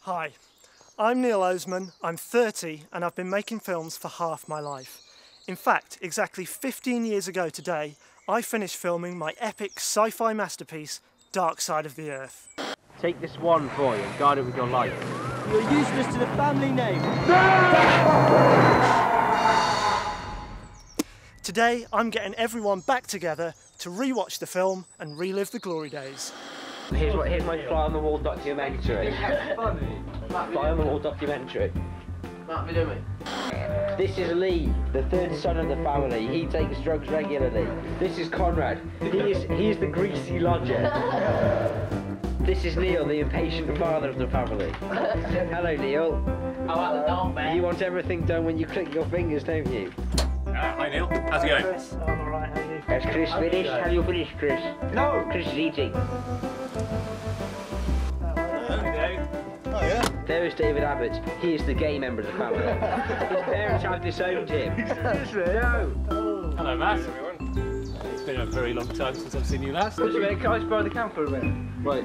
Hi, I'm Neil Oseman, I'm 30 and I've been making films for half my life. In fact, exactly 15 years ago today, I finished filming my epic sci-fi masterpiece, Dark Side of the Earth. Take this one for you and guard it with your life. You're useless to the family name. Today, I'm getting everyone back together to re-watch the film and relive the glory days. Here's my fly-on-the-wall documentary. Fly-on-the-wall documentary. This is Lee, the third son of the family. He takes drugs regularly. This is Conrad. He is the greasy lodger. This is Neil, the impatient father of the family. Hello, Neil. How about the dog, man? You want everything done when you click your fingers, don't you? Hi Neil, how's it going? Chris, I'm alright, how are you? Has Chris finished? Have you finished, Chris? No! Chris is eating. Oh yeah? There is David Abbott. He is the gay member of the family. His parents have disowned him. No! Hello Matt. Everyone. It's been a very long time since I've seen you last. Can I borrow the camera a minute? Right,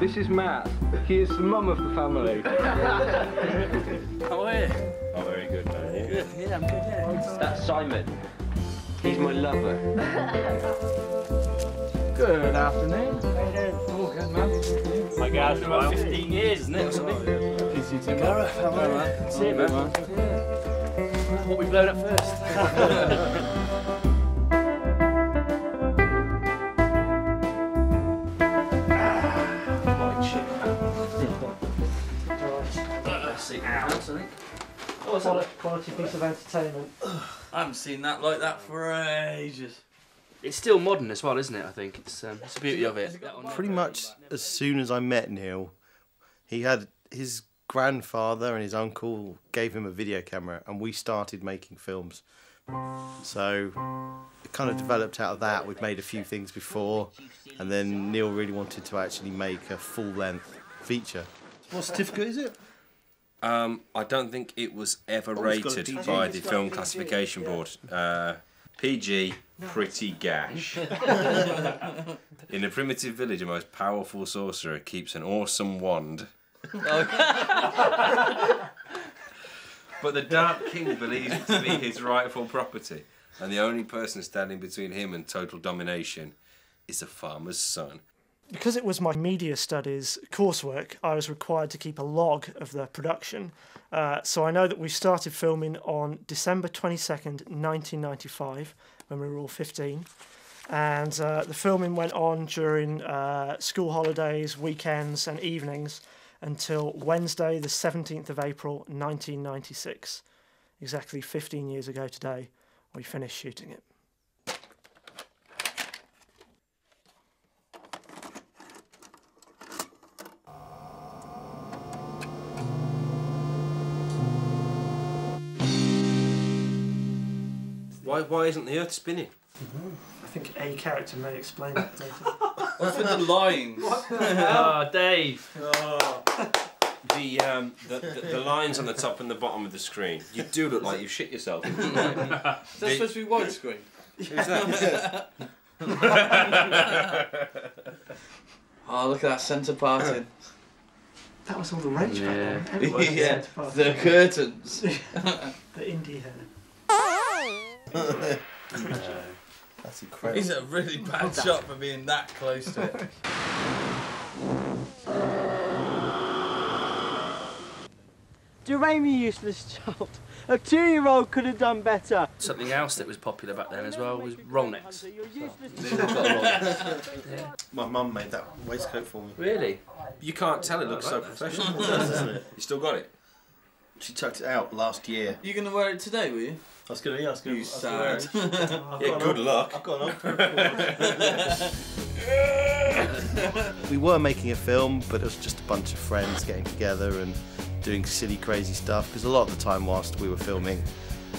this is Matt. He is the mum of the family. How are you? Oh, very good, man. Yeah. Good, yeah, I'm good, yeah. That's Simon. He's my lover. Good afternoon. Oh, good, man. My guys, for about 15 years, isn't it, or something? Easy to go. That's it, man. What we blown up first? Quality piece of entertainment. I haven't seen that like that for ages. It's still modern as well, isn't it? I think it's the beauty of it. Pretty much as soon as I met Neil, he had his grandfather and his uncle gave him a video camera, and we started making films. So it kind of developed out of that. We'd made a few things before, and then Neil really wanted to actually make a full-length feature. What certificate is it? I don't think it was ever rated by the Film Classification Board. PG, pretty gash. In a primitive village, a most powerful sorcerer keeps an awesome wand. But the Dark King believes it to be his rightful property, and the only person standing between him and total domination is a farmer's son. Because it was my media studies coursework, I was required to keep a log of the production. So I know that we started filming on December 22nd, 1995, when we were all 15. And the filming went on during school holidays, weekends and evenings until Wednesday, the 17th of April, 1996. Exactly 15 years ago today, we finished shooting it. Why isn't the Earth spinning? I think a character may explain that later. What's with the lines? Oh, Dave. Oh. The lines on the top and the bottom of the screen. You do look like you've shit yourself. Is that supposed to be widescreen? Who's that? Oh, look at that centre parting. That was all the wrench back then. Yeah, Everyone had yeah. centre parting. The curtains. The indie hair. That's incredible. He's a really bad shot for being that close to it. Derang, you useless child. A 2-year-old could have done better. Something else that was popular back then as well was roll necks. You're useless. Yeah. My mum made that waistcoat for me. Really? You can't tell, it looks so professional, doesn't it? You still got it? She tucked it out last year. You gonna wear it today, were you? I was gonna You sad. Yeah, good luck. I've got We were making a film, but it was just a bunch of friends getting together and doing silly, crazy stuff. Because a lot of the time, whilst we were filming,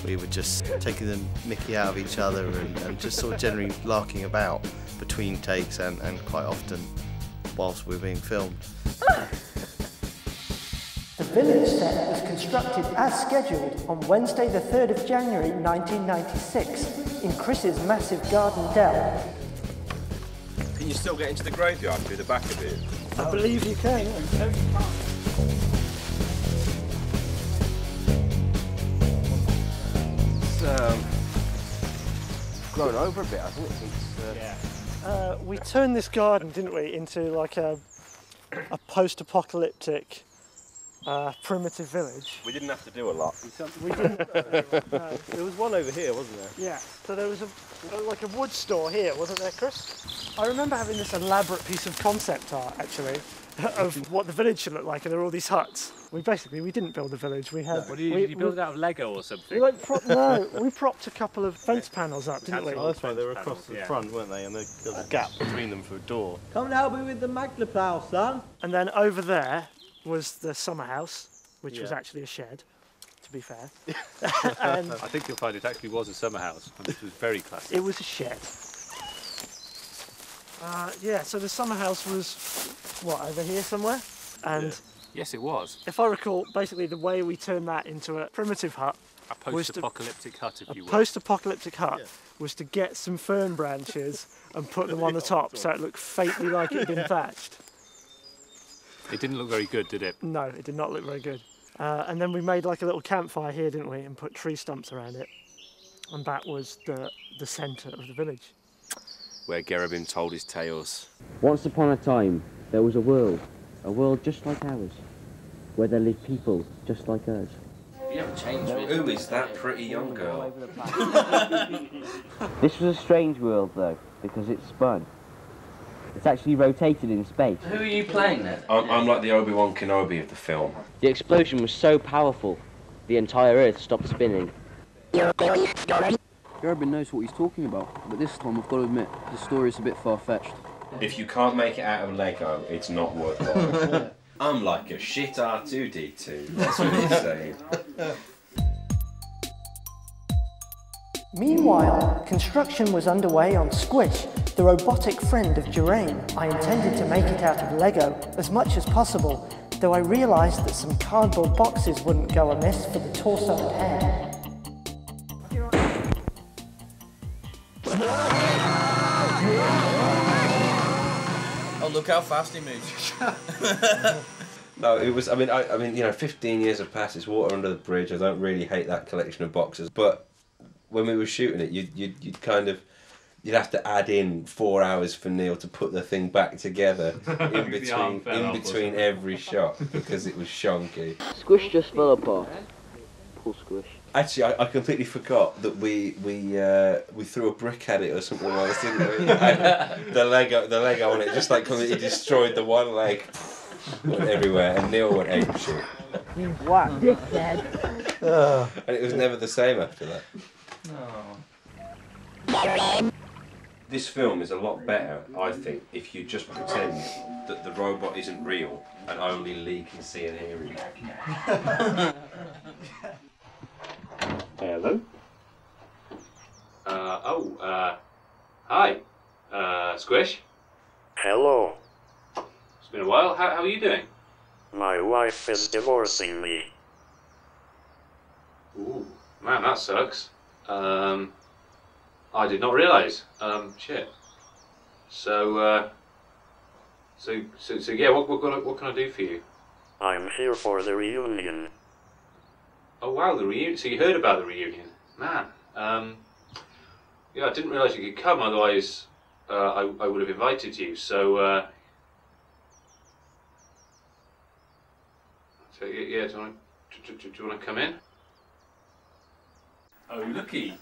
we were just taking the mickey out of each other and just sort of generally larking about between takes and quite often whilst we were being filmed. The village set was constructed as scheduled on Wednesday the 3rd of January 1996 in Chris's massive garden dell. Can you still get into the graveyard through the back of it? I believe you can. grown over a bit, hasn't it? We turned this garden, didn't we, into like a post-apocalyptic primitive village. We didn't have to do a lot. We didn't. No. There was one over here, wasn't there? Yeah. So there was like a wood store here, wasn't there, Chris? I remember having this elaborate piece of concept art, actually, of what the village should look like, and there were all these huts. We didn't build a village. We had. What did you build it out of Lego or something? We propped a couple of fence panels up, didn't we? Oh, that's right. They were across the front, weren't they? And there was a gap between them for a door. Come and help me with the magna plough, son. And then over there was the summer house, which was actually a shed, to be fair. And I think you'll find it actually was a summer house, and it was very classic. it was a shed. Yeah, so the summer house was, what, over here somewhere? And Yes, it was. if I recall, basically the way we turned that into a primitive hut, A post-apocalyptic hut, if you will. post-apocalyptic hut, was to get some fern branches and put them on the top so it looked faintly like it had been thatched. It didn't look very good, did it? No, it did not look very good. And then we made like a little campfire here, didn't we, and put tree stumps around it. And that was the centre of the village. Where Gerabin told his tales. Once upon a time, there was a world just like ours, where there lived people just like us. You haven't changed me. Who is that pretty young girl? This was a strange world, though, because it spun. It's actually rotated in space. Who are you playing then? I'm like the Obi-Wan Kenobi of the film. The explosion was so powerful, the entire Earth stopped spinning. Gerben knows what he's talking about, but this time I've got to admit, the story is a bit far-fetched. If you can't make it out of Lego, it's not worthwhile. I'm like a shit R2-D2, that's what he's saying. Meanwhile, construction was underway on Squish, the robotic friend of Geraint. I intended to make it out of Lego as much as possible, though I realised that some cardboard boxes wouldn't go amiss for the torso and head. Oh, look how fast he moves. No, it was. I mean, you know, 15 years have passed. It's water under the bridge. I don't really hate that collection of boxes, but when we were shooting it, you'd kind of. You'd have to add in 4 hours for Neil to put the thing back together in between every shot because it was shonky. Squish just fell apart. Poor Squish. Actually, I completely forgot that we threw a brick at it or something like this, didn't we? And the Lego on it just like completely destroyed the one leg. Went everywhere, and Neil went apeshit. What? Dickhead. And it was never the same after that. No. This film is a lot better, I think, if you just pretend that the robot isn't real and only Lee can see and hear him. Hello? Hi. Squish? Hello. It's been a while. How are you doing? My wife is divorcing me. Ooh, man, that sucks. I did not realise. Shit. So yeah, what can I do for you? I'm here for the reunion. Oh wow, the reunion. So you heard about the reunion, man. Yeah, I didn't realise you could come. Otherwise, I would have invited you. So yeah, do you want to come in? Oh, looky!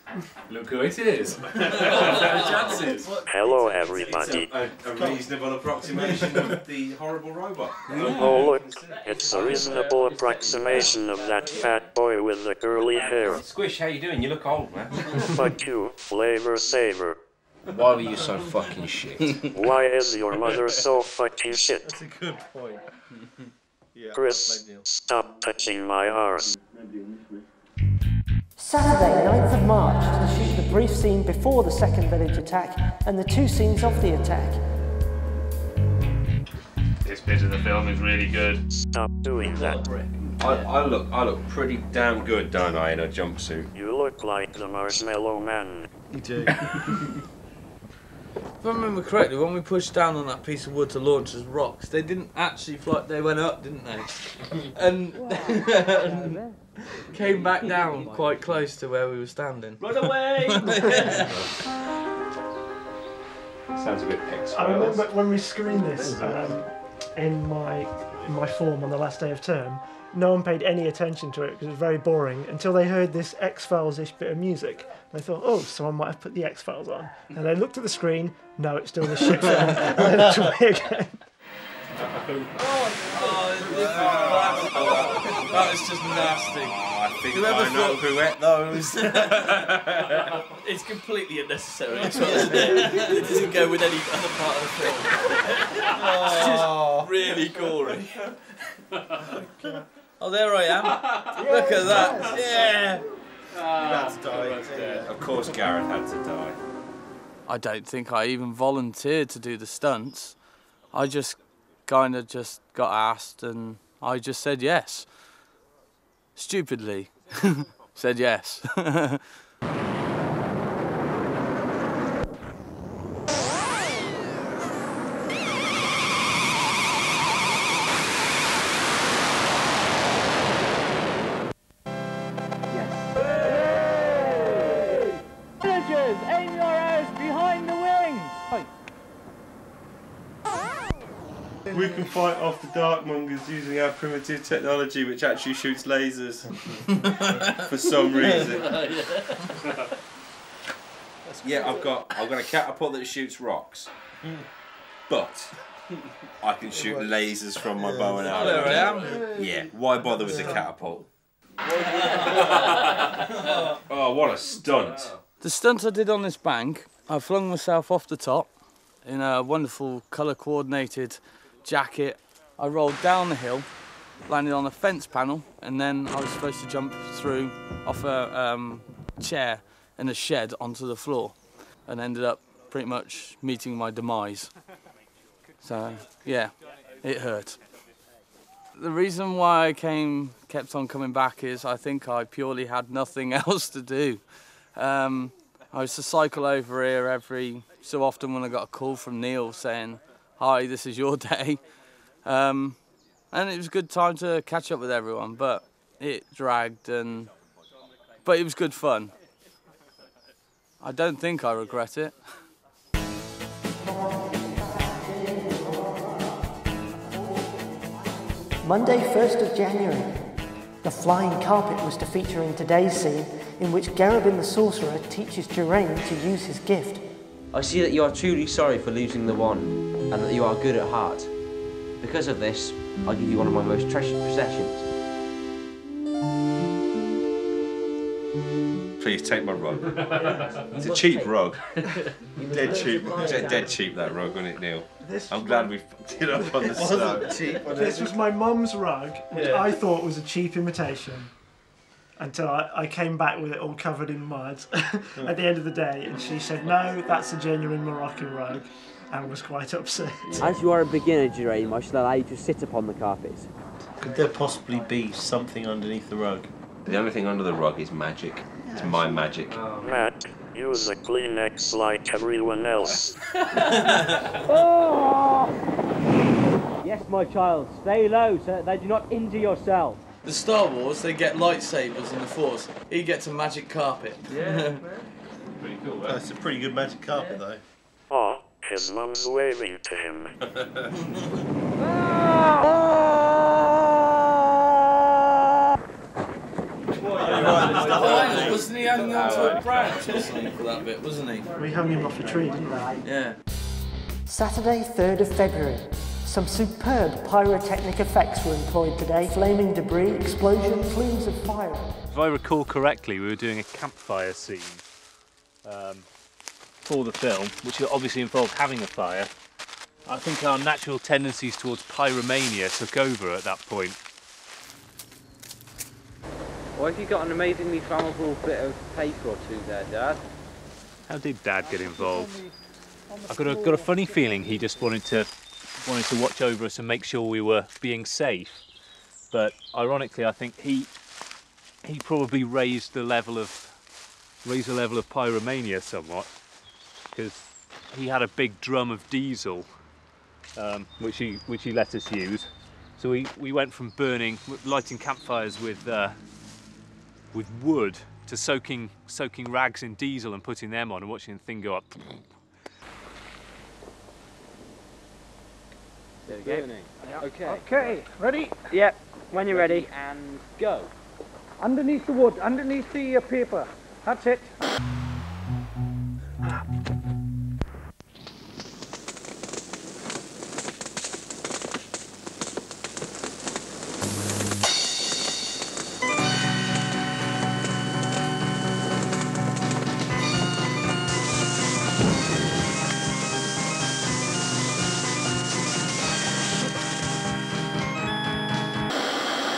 Look who it is. Chances. Hello, everybody. A reasonable approximation of the horrible robot. Oh, look, it's a reasonable approximation of that fat boy with the curly hair. Squish, how you doing? You look old, man. Fuck you, flavor saver. Why were you so fucking shit? Why is your mother so fucking shit? That's a good point. Yeah, Chris, stop touching my arse. Saturday, 9th of March, to shoot the brief scene before the second village attack and the 2 scenes of the attack. This bit of the film is really good. Stop doing that. I look pretty damn good, don't I, in a jumpsuit? You look like the Marshmallow Man. You do. If I remember correctly, when we pushed down on that piece of wood to launch as rocks, they didn't actually fly, they went up, didn't they? And came back down quite close to where we were standing. Run away! Sounds a bit X-Files. I remember when we screened this in my form on the last day of term, no one paid any attention to it because it was very boring until they heard this X-Files-ish bit of music. They thought, oh, someone might have put the X-Files on. And they looked at the screen, no, it's still the shit film. And they looked away again. That was just nasty. I think I know who ate those. It's completely unnecessary as well, isn't it? It doesn't go with any other part of the film. It's just really gory. Oh, there I am. Look at that. Yeah. That's dying. Of course Gareth had to die. I don't think I even volunteered to do the stunts. I just kind of just got asked and I just said yes. Stupidly. Said yes. Aim your arrows behind the wings! We can fight off the Darkmongers using our primitive technology, which actually shoots lasers for some reason. Yeah, I've got a catapult that shoots rocks, but I can shoot lasers from my bow and arrow. There I am. Yeah, why bother with a catapult? Oh, what a stunt! The stunt I did on this bank, I flung myself off the top in a wonderful colour-coordinated jacket. I rolled down the hill, landed on a fence panel, and then I was supposed to jump through off a chair in a shed onto the floor, and ended up pretty much meeting my demise. So, yeah, it hurt. The reason why I kept on coming back is I think I purely had nothing else to do. I used to cycle over here every so often when I got a call from Neil saying, hi, this is your day. And it was a good time to catch up with everyone, but it dragged, but it was good fun. I don't think I regret it. Monday, 1st of January. The flying carpet was to feature in today's scene, in which Garabin the sorcerer teaches Geraint to use his gift. I see that you are truly sorry for losing the wand, and that you are good at heart. Because of this, I'll give you one of my most treasured possessions. Please take my rug. It's a cheap rug. Dead cheap. Dead cheap, that rug, wasn't it, Neil? I'm glad we fucked it up on the snow. This was my mum's rug, which I thought was a cheap imitation, until I came back with it all covered in mud at the end of the day, and she said, no, that's a genuine Moroccan rug, and was quite upset. As you are a beginner, Geraint, I shall allow you to sit upon the carpet. Could there possibly be something underneath the rug? The only thing under the rug is magic. It's my magic. Matt, use a Kleenex like everyone else. Yes, my child, stay low so that they do not injure yourself. The Star Wars, they get lightsabers in the Force. He gets a magic carpet. Yeah. Pretty cool, right? That's a pretty good magic carpet, though. Oh, his mum's waving to him. Wasn't he hanging onto a branch or something for that bit, wasn't he? We hung him off a tree, didn't we? Yeah. Saturday, 3rd of February. Some superb pyrotechnic effects were employed today. Flaming debris, explosion, plumes of fire. If I recall correctly, we were doing a campfire scene for the film, which obviously involved having a fire. I think our natural tendencies towards pyromania took over at that point. Why have you got an amazingly flammable bit of paper or two there, Dad? How did Dad get involved? I've got a funny feeling he just wanted to watch over us and make sure we were being safe. But ironically, I think he probably raised the level of pyromania somewhat, because he had a big drum of diesel, which he let us use. So we went from lighting campfires with with wood to soaking rags in diesel and putting them on and watching the thing go up. There we go. Okay. Okay, ready? Yep. When you're ready. And go. Underneath the wood, underneath the paper. That's it.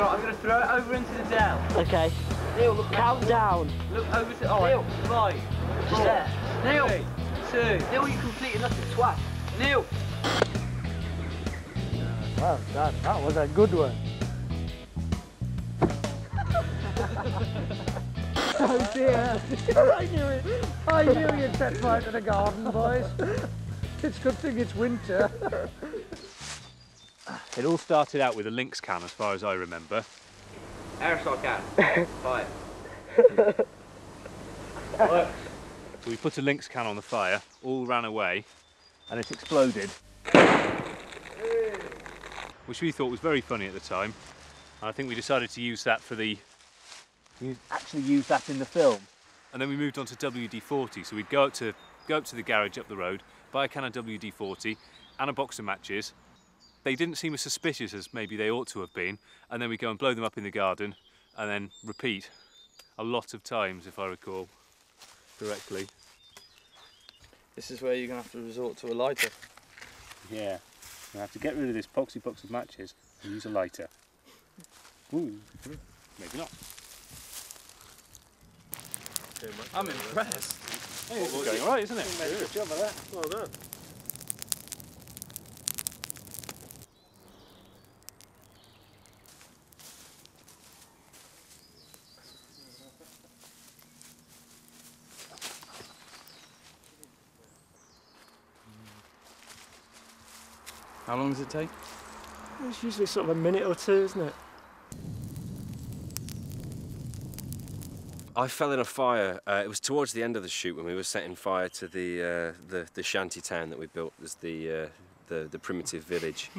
I'm going to throw it over into the dell. Okay. Neil, look. Count down. Look over to. Oh, Neil, 5. Just there. Neil. 3, 2. Neil, you completed nothing. Twat. Neil. Well, that was a good one. Oh dear. I knew it. I knew you'd set fire to the garden, boys. It's a good thing it's winter. It all started out with a Lynx can, as far as I remember. Aerosol can. Fire. So we put a Lynx can on the fire, all ran away, and it exploded. Which we thought was very funny at the time. And I think we decided to use that for the... actually use that in the film. And then we moved on to WD-40, so we'd go up to the garage up the road, buy a can of WD-40 and a box of matches. They didn't seem as suspicious as maybe they ought to have been, and then we go and blow them up in the garden and then repeat a lot of times, if I recall correctly. This is where you're going to have to resort to a lighter. Yeah, you have to get rid of this poxy box of matches and use a lighter. Ooh, maybe not. I'm impressed. Hey, this is going alright, isn't it? You made a good job of that. Well done. How long does it take? It's usually sort of a minute or two, isn't it? I fell in a fire. It was towards the end of the shoot when we were setting fire to the shanty town that we built as the primitive village.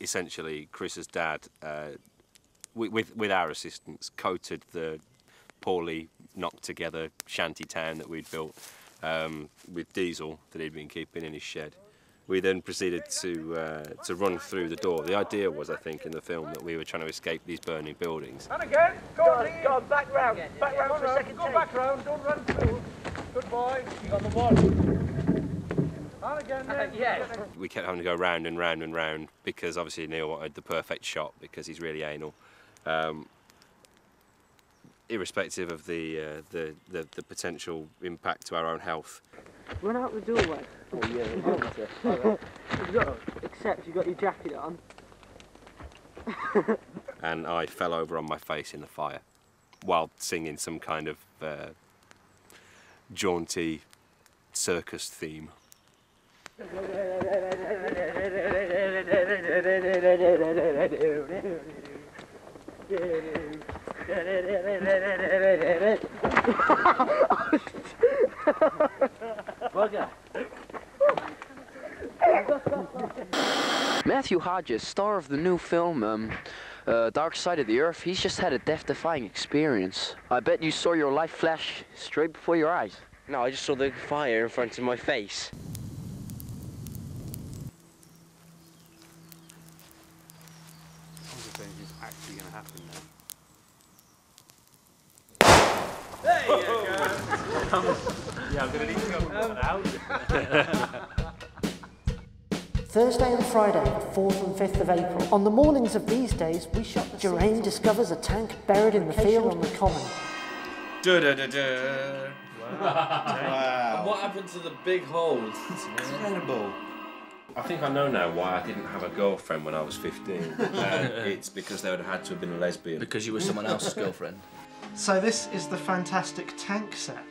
Essentially, Chris's dad, with our assistance, coated the poorly knocked together shanty town that we'd built with diesel that he'd been keeping in his shed. We then proceeded to run through the door. The idea was, I think, in the film that we were trying to escape these burning buildings. And again, go on, back round. Back round for a second Go take. back round, don't run through. Good boy, you got the ball. And again, then. Yeah. We kept having to go round and round and round because obviously Neil wanted the perfect shot because he's really anal. Irrespective of the potential impact to our own health. Run out the doorway. Oh yeah. Except you've got your jacket on. And I fell over on my face in the fire while singing some kind of jaunty circus theme. Matthew Hodges, star of the new film Dark Side of the Earth, he's just had a death-defying experience. I bet you saw your life flash straight before your eyes. No, I just saw the fire in front of my face. Is actually going to happen now. There you go. Yeah, I'm going to need to go out. Thursday and Friday, the 4th and 5th of April. On the mornings of these days, we shot the Jeraine discovers a tank buried in the field on the common. Wow. And what happened to the big holes? It's incredible. I think I know now why I didn't have a girlfriend when I was 15. It's because they would have had to have been a lesbian. Because you were someone else's girlfriend. So this is the fantastic tank set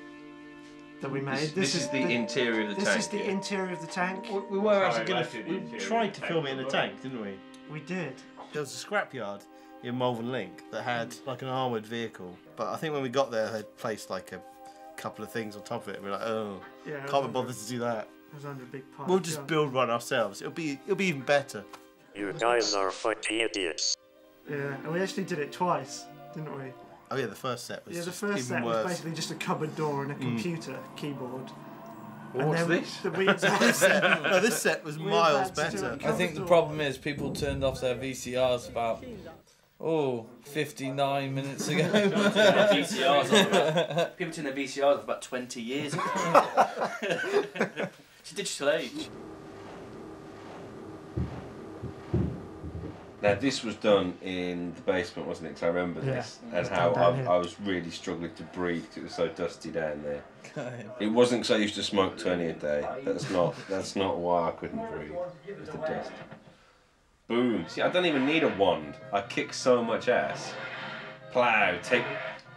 that we made. This is the interior of the tank. This is the interior of the tank. We were actually going to... We tried to film it in the tank, didn't we? We did. There was a scrapyard in Malvern Link that had like an armoured vehicle. But I think when we got there, they'd placed like a couple of things on top of it, and we're like, oh, Yeah, can't be bothered to do that. It was under a big pile. We'll just build one ourselves. It'll be even better. You guys are fucking idiots. Yeah, and we actually did it twice, didn't we? Oh yeah, the first set was Yeah, the just first even set worse. was basically just a cupboard door and a computer keyboard. Well, what's this? No, this set was miles better. I think the problem is people turned off their VCRs about 59 minutes ago. VCRs people turned their VCRs off about 20 years ago. It's a digital age. Now this was done in the basement, wasn't it? Because I remember this, and how I was really struggling to breathe because it was so dusty down there. It wasn't because I used to smoke 20 a day. That's not why I couldn't breathe. It was the dust. Boom. See, I don't even need a wand. I kick so much ass. Plow.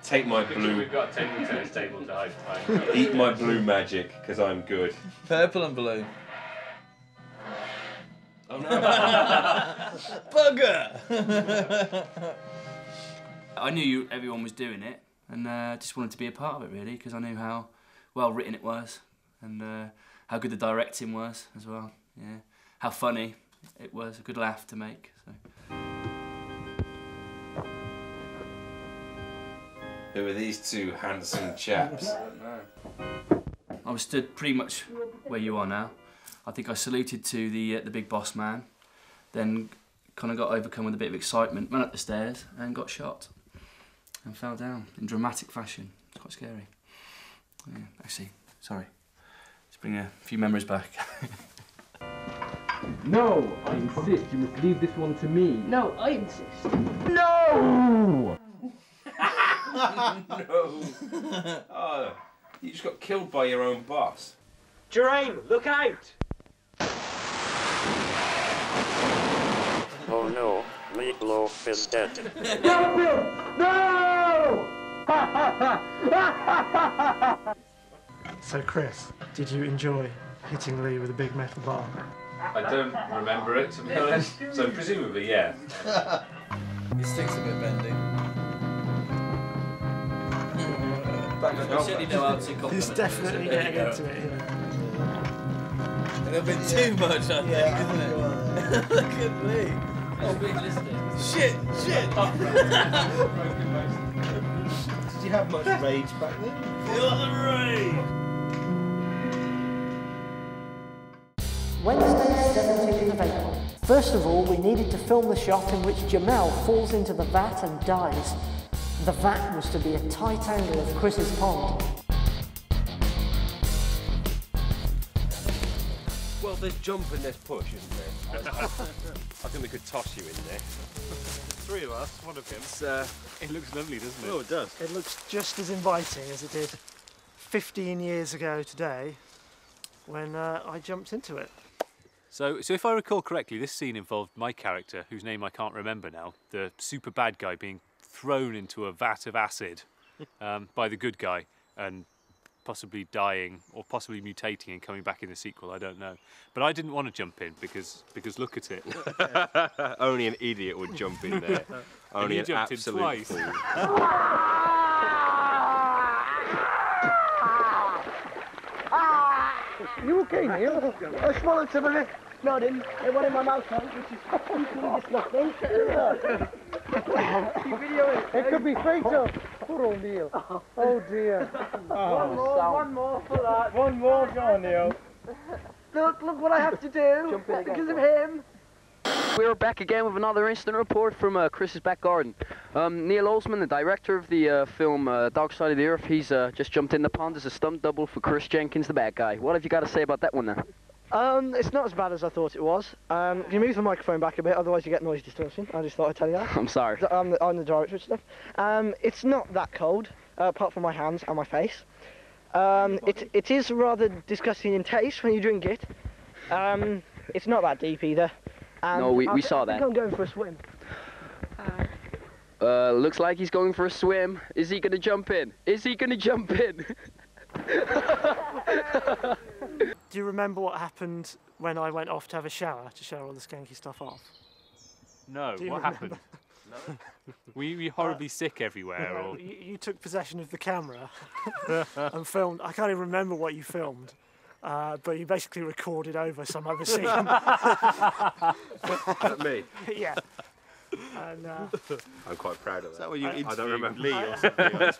Take my blue. We've got a table tennis table to hide behind. Eat my blue magic because I'm good. Purple and blue. Oh no. Bugger! I knew everyone was doing it, and just wanted to be a part of it really, because I knew how well written it was, and how good the directing was as well. Yeah, how funny it was, a good laugh to make. So. Who are these two handsome chaps? I was stood pretty much where you are now. I think I saluted to the big boss man, then kind of got overcome with a bit of excitement, ran up the stairs and got shot and fell down in dramatic fashion. It's quite scary. Yeah, actually, sorry. Let's bring a few memories back. No, I insist you must leave this one to me. No, I insist. No! No. Oh, you just got killed by your own boss. Jermaine, look out! Oh no, Meatloaf is dead. So Chris, did you enjoy hitting Lee with a big metal bar? I don't remember it, to be honest. So presumably, yeah. Your stick's a bit bendy. He's definitely getting into it here. A little bit too much, I think, isn't it? Look at Lee. Shit! Did you have much rage back then? Feel the rage! Wednesday, 17th of April. First of all, we needed to film the shot in which Jamel falls into the vat and dies. The vat was to be a tight angle of Chris's pond. Well, there's jump and there's push, isn't there? I think we could toss you in there. Three of us, one of him. It looks lovely, doesn't it? Oh, it does. It looks just as inviting as it did 15 years ago today when I jumped into it. So if I recall correctly, this scene involved my character, whose name I can't remember now, the super bad guy being thrown into a vat of acid by the good guy and possibly dying or possibly mutating and coming back in the sequel, I don't know. But I didn't want to jump in because look at it. Only an idiot would jump in there. Only an absolute fool. You okay, Neil? I swallowed some of it. No, I didn't. It went in my mouth, which is equally disgusting. It could be fatal. Poor old Neil. Oh dear. One more for that. One more, go on, Neil. Look what I have to do because of him. We're back again with another incident report from Chris's back garden. Neil Olsman, the director of the film Dark Side of the Earth, he's just jumped in the pond as a stunt double for Chris Jenkins, the bad guy. What have you got to say about that one then? It's not as bad as I thought it was. Can you move the microphone back a bit, otherwise you get noise distortion. I just thought I'd tell you that. I'm sorry. I'm the director and stuff. It's not that cold, apart from my hands and my face. It is rather disgusting in taste when you drink it. It's not that deep either. No, we saw that. I think I'm going for a swim. Looks like he's going for a swim. Is he gonna jump in? Is he gonna jump in? Do you remember what happened when I went off to have a shower to shower all the skanky stuff off? No, Do you what remember? happened? Were you horribly sick everywhere? Well, Or? you took possession of the camera and filmed. I can't even remember what you filmed, but you basically recorded over some other scene. Me? Yeah. And, I'm quite proud of that. Is that what you I don't remember. Lee or something?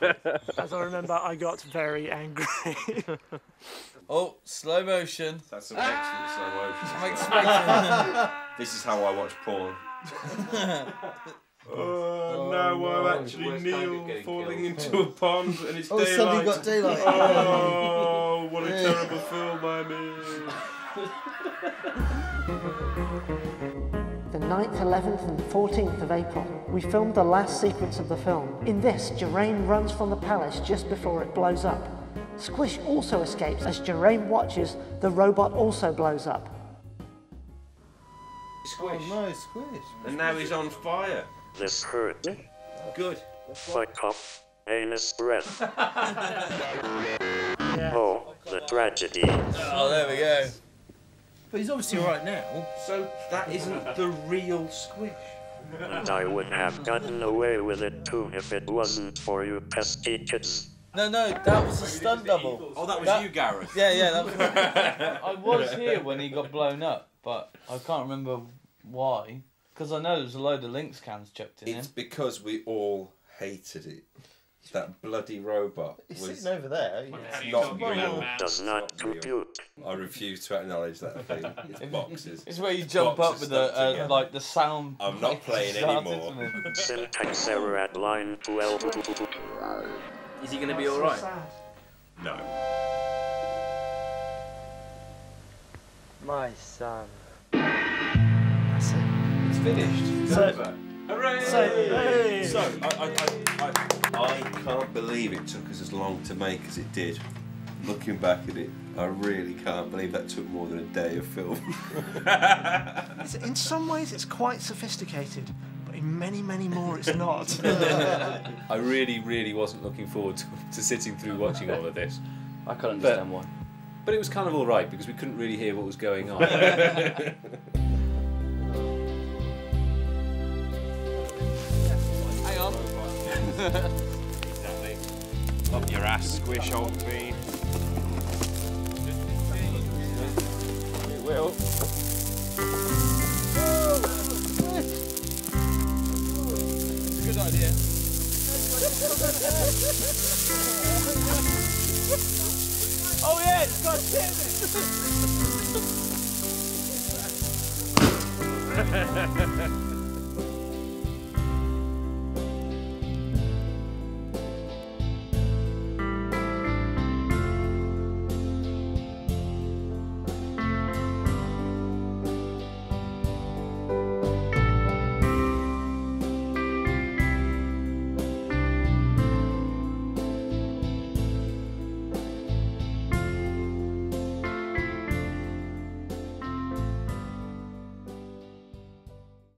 as I remember, I got very angry. Oh, slow motion. That's some excellent slow motion. I'm expecting. This is how I watch porn. Oh, now I'm actually Neil falling into a pond and it's daylight. Suddenly got daylight. Oh, what a terrible film I'm in. The 9th, 11th and 14th of April, we filmed the last sequence of the film. In this, Geraint runs from the palace just before it blows up. Squish also escapes. As Geraint watches, the robot also blows up. Squish. Oh no, Squid. And now he's on fire. This hurt. Good. Fuck off. Anus breath. Oh, the tragedy. Oh, there we go. But he's obviously alright now. So that isn't the real Squish. And I would have gotten away with it too if it wasn't for you pesky kids. No, that was a stunt double. Oh, that was you, Gareth. Yeah, that was. I was here when he got blown up, but I can't remember why. Because I know there was a load of Lynx cans chucked in It's him. because we all hated it. That bloody robot He's was sitting over there. not real. Does not compute. I refuse to acknowledge that thing. It's boxes. It's where you jump up with the like the sound. I'm not playing anymore. Syntax error at line 12. Is he going to be all right? No. My son. That's it. It's finished. It's So- over. Hooray! So, I can't believe it took us as long to make as it did. Looking back at it, I really can't believe that took more than a day of film. In some ways, it's quite sophisticated, but in many, many more, it's not. I really wasn't looking forward to sitting through watching all of this. I can't understand why. But it was kind of all right because we couldn't really hear what was going on. Hang on. Exactly. Up your ass, Squish, old bean. It will. It's a good idea. Oh yeah, it's got tits.